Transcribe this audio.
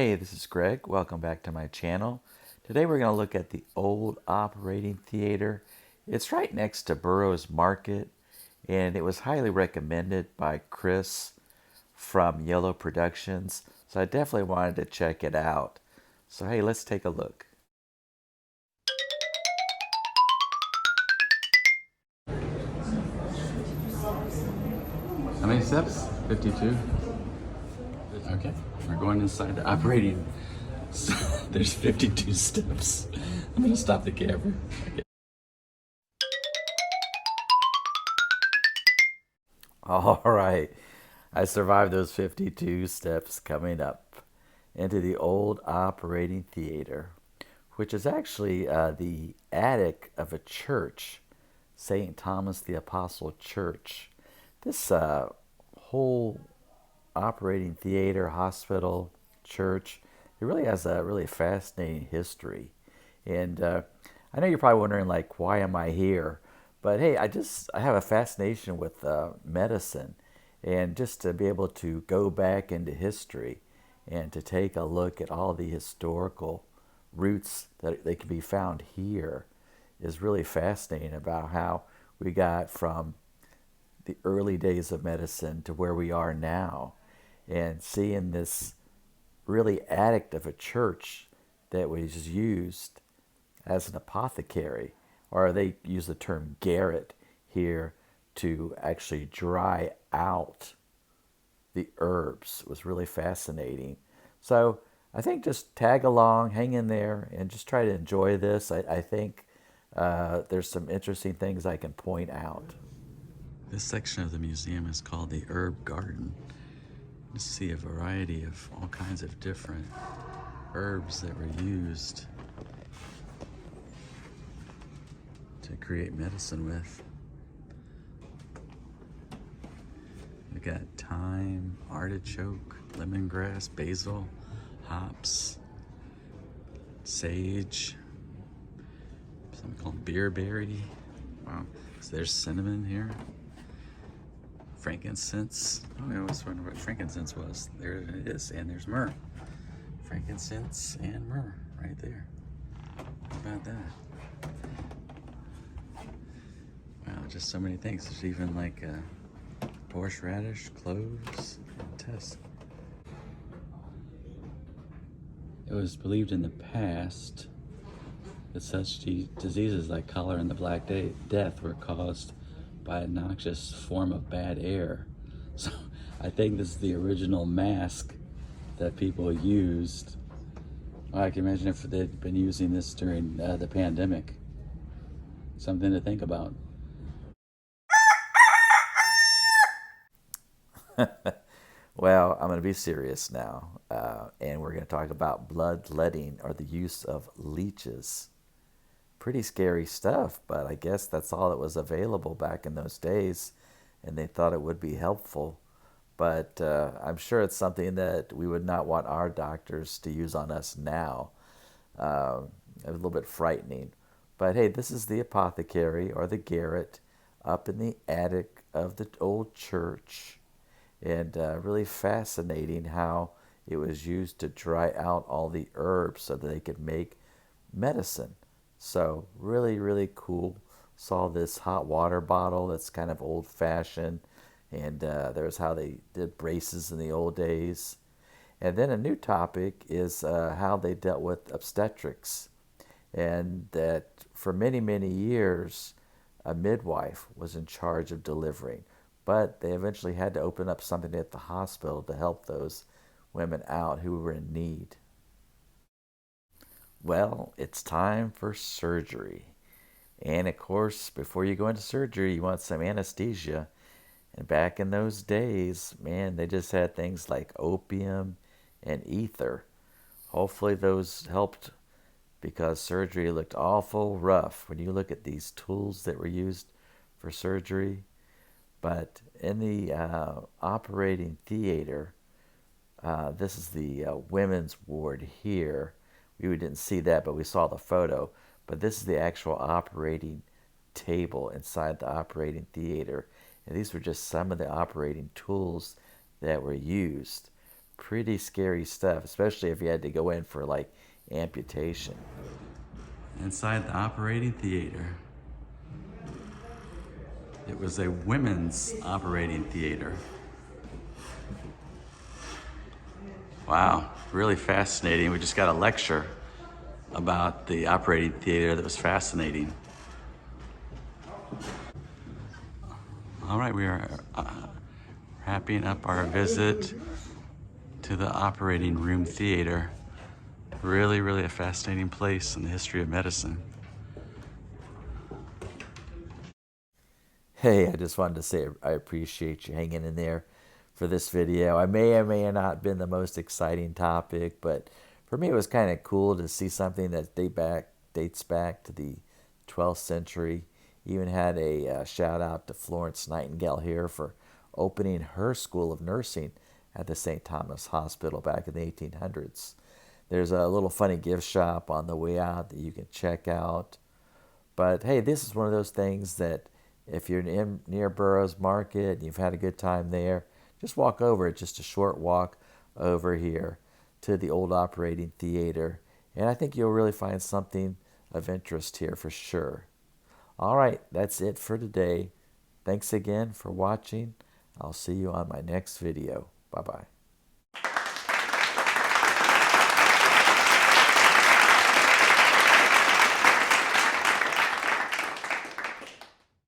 Hey, this is Greg. Welcome back to my channel. Today we're going to look at the old operating theater. It's right next to BUROUGH Market, and it was highly recommended by Chris from Yellow Productions. So I definitely wanted to check it out. So hey, let's take a look. How many steps? 52? Okay, we're going inside the operating. There's 52 steps. I'm gonna stop the camera. Okay. All right, I survived those 52 steps coming up into the old operating theater, which is actually the attic of a church, St. Thomas the Apostle Church. This whole operating theater, hospital, church, it really has a really fascinating history. And I know you're probably wondering, like, why am I here? But hey, I have a fascination with medicine, and just to be able to go back into history and to take a look at all the historical roots that they can be found here is really fascinating about how we got from the early days of medicine to where we are now, and seeing this really attic of a church that was used as an apothecary, or they use the term garret here to actually dry out the herbs. It was really fascinating. So I think just tag along, hang in there, and just try to enjoy this. I think there's some interesting things I can point out. This section of the museum is called the Herb Garden. You see a variety of all kinds of different herbs that were used to create medicine with. We got thyme, artichoke, lemongrass, basil, hops, sage, something called beerberry. Wow. So there's cinnamon here. Frankincense. Oh, I always wondered what frankincense was. There it is. And there's myrrh. Frankincense and myrrh right there. How about that? Wow, just so many things. There's even like horseradish, cloves, and tess. It was believed in the past that such diseases like cholera and the Black Death were caused by a noxious form of bad air. So I think this is the original mask that people used. Well, I can imagine if they'd been using this during the pandemic. Something to think about. Well, I'm going to be serious now, and we're going to talk about bloodletting, or the use of leeches. Pretty scary stuff, but I guess that's all that was available back in those days, and they thought it would be helpful. But I'm sure it's something that we would not want our doctors to use on us now. A little bit frightening. But hey, this is the apothecary, or the garret, up in the attic of the old church. And really fascinating how it was used to dry out all the herbs so that they could make medicine. So really, really cool. Saw this hot water bottle that's kind of old fashioned, and there's how they did braces in the old days. And then a new topic is how they dealt with obstetrics, and that for many, many years, a midwife was in charge of delivering. But they eventually had to open up something at the hospital to help those women out who were in need. Well, it's time for surgery. And of course, before you go into surgery, you want some anesthesia. And back in those days, man, they just had things like opium and ether. Hopefully, those helped, because surgery looked awful rough when you look at these tools that were used for surgery. But in the operating theater, this is the women's ward here. We didn't see that, but we saw the photo. But this is the actual operating table inside the operating theater. And these were just some of the operating tools that were used. pretty scary stuff, especially if you had to go in for like amputation. Inside the operating theater, it was a women's operating theater. Wow, really fascinating. We just got a lecture about the operating theater that was fascinating. All right, we are wrapping up our visit to the operating room theater. Really, really a fascinating place in the history of medicine. Hey, I just wanted to say I appreciate you hanging in there for this video. I may or may not have been the most exciting topic, but for me it was kind of cool to see something that dates back to the 12th century. Even had a shout out to Florence Nightingale here for opening her school of nursing at the St. Thomas Hospital back in the 1800s. There's a little funny gift shop on the way out that you can check out. But hey, this is one of those things that if you're near Burroughs Market and you've had a good time there, just walk over. It's just a short walk over here to the old operating theater. And I think you'll really find something of interest here for sure. All right, that's it for today. Thanks again for watching. I'll see you on my next video. Bye-bye.